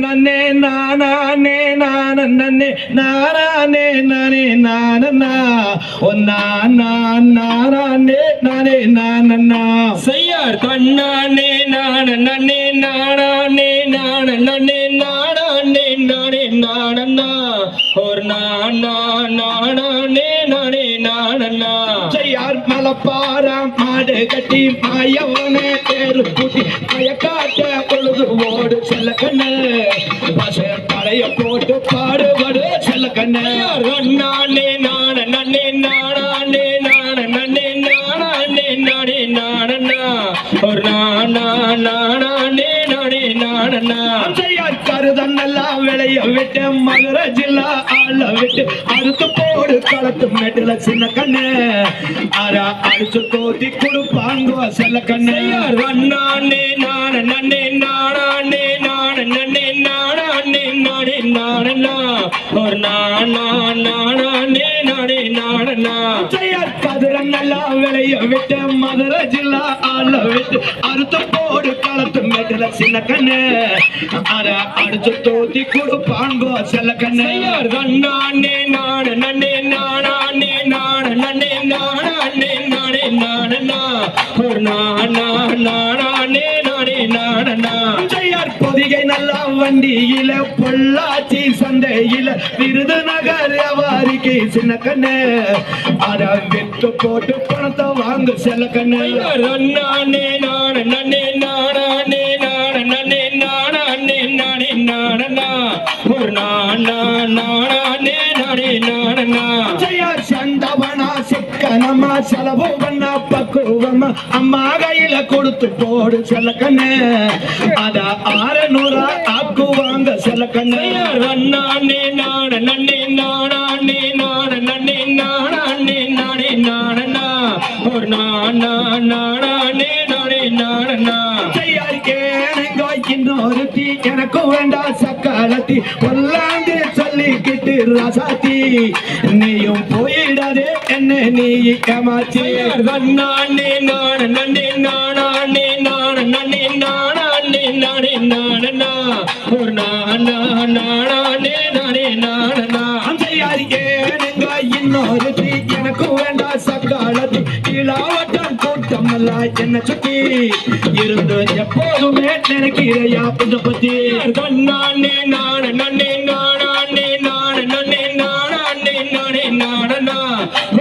நன்னே நானே நானே நானே நானே நானா ஒன்னா நானே நானே நானா செய்யார் தன்னானே நானே நானே நானே நானே நானே நானா ஒரு நானே நானே நானா செய்யார் மலப்பாரா மாடு கட்டி மாயவனே தேரு பூட்டி மயக்காட்ட பொழுது ஓடு செல்ல கண்ணு பச பழைய போட்டு பாடுபடு செல்ல கண்ணு நானே நானே நானே நானே நானே நானே நானே நானா ஒரு நானே நானே செய்யார் கருதன்னெல்லாம் விளைய விட்டு மதுரை ஜில்லா ஆள விட்டு அறுத்து போடு களத்து மெட்டுல சின்ன கண்ணு அரா அடிச்சு தோத்தி கொடுப்பாங்க செல்ல கண்ணு நானே நானே நானே நானே நானே நானே நானா ஒரு நானே நானே செய்யார் கதிரன்னெல்லாம் விளைய விட்டு மதுரை ஜில்லா ஆள விட்டு அறுத்து போடு களத்து மெட்டுல சின்ன கண்ணு அரா அடிச்சு தோத்தி கொடுப்பாங்க செல்ல கண்ணு நானே நானே நானே நானே நானே நானா ஒரு நானே நானா செய்யார் பொதிகை நல்லா வண்டியில பொள்ளாச்சி சந்தையில விருதுநகர் வியாபாரிக்கு சின்ன கண்ணு அத வித்து போட்டு பணத்தை வாங்க செல்ல கண்ணு நானே நானே நானே நானே நானா ஒரு நானே நானா செய்யார் சந்தவனா சிக்கனமா செலவு பண்ண பக்குவமா அம்மா கையில கொடுத்து போடு செல்ல கண்ணு அத 600 ஆக்குவாங்க செல்ல கண்ணு நானே நானே நானே நானா ஒரு நானே நானா செய்யார் கேளுங்க இன்னொருத்தி எனக்கு வேண்டாம் சக்காலத்தி பொல்லாந்து சொல்லிக்கிட்டு ராசாத்தி நீயும் போயிடாதே என்ன நீ ஏமாச்சி நானே நானே நானே நானா ஒரு நானே நானா செய்யார் கேளுங்க இன்னொருத்தி எனக்கு வேண்டாம் சக்காலத்தி இளாவட்டம் கூட்டம் எல்லாம் என்ன சுத்தி இருந்து எப்போதுமே நினைக்கிறையா புத பத்தி நானே நானே நானே நானா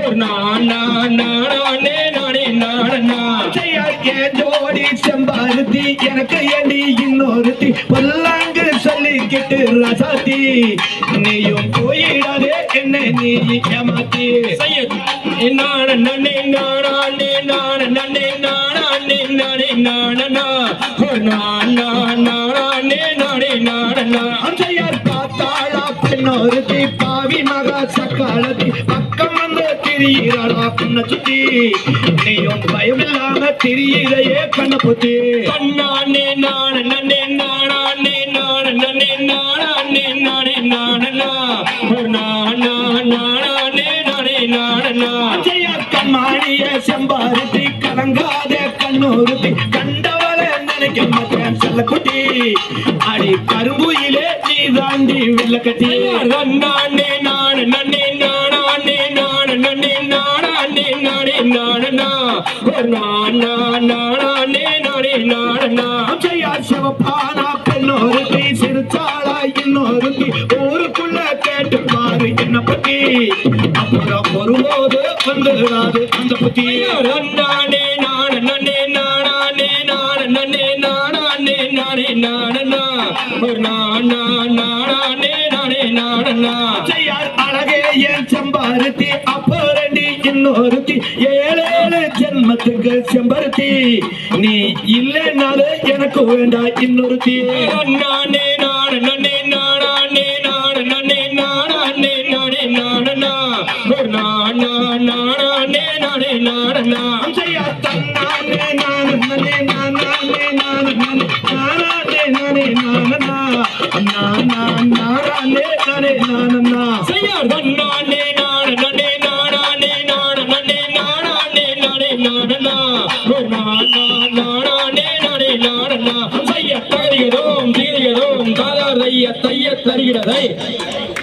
ஒரு நானே செய்யார் ஏன் ஜோடி செம்பாருத்தி எனக்கு ஏண்டி இன்னொருத்தி பொல்லாங்கு சொல்லிக்கிட்டு ரசாத்தி நீயும் போயிடாதே என்ன நீ ஏமாத்தி நானே செய்யார் பார்த்தாளா பெண்ணொருத்தி பாவி மகா சக்காலத்தி பக்கம் வந்து திரியிறாளா புண்ண சுத்தி நீயும் பயமில்லாம திரியிறையே கண்ண புத்தி நானே நானே செய்யார் கண்மாணிய செம்பாருத்தி கலங்காத கண்ணொருத்தி கண்டவளை நினைக்க மாட்டேன் செல்ல குட்டி அடி கரும்புயிலே நீ தாண்டி வெள்ள கட்டி நானே நானே நானா செய்யார் சிவப்பானா பெண்ணொருத்தி சிறுச்சாளா இன்னொருத்தி ஊருக்குள்ள கேட்டு பாரு என்ன பத்தி அப்புறம் ஒருபோது வந்துடாது அந்த பத்தி நானே நானே நானா ஒரு நானே செய்யார் அழகே என் செம்பாருத்தி அப்பரண்டி இன்னொருத்தி 7 ஜென்மத்துக்கு செம்பருத்தி நீ இல்லைனாலே எனக்கு வேண்டாம் இன்னொருத்தி நானே நானே நானா ஒரு நானே செய்யார் தன்னானே நானே செய்யார் நானே நானே செய்ய தகதிகிறோம் தீரிகிறோம் காதார் தைய தைய தருகிறதை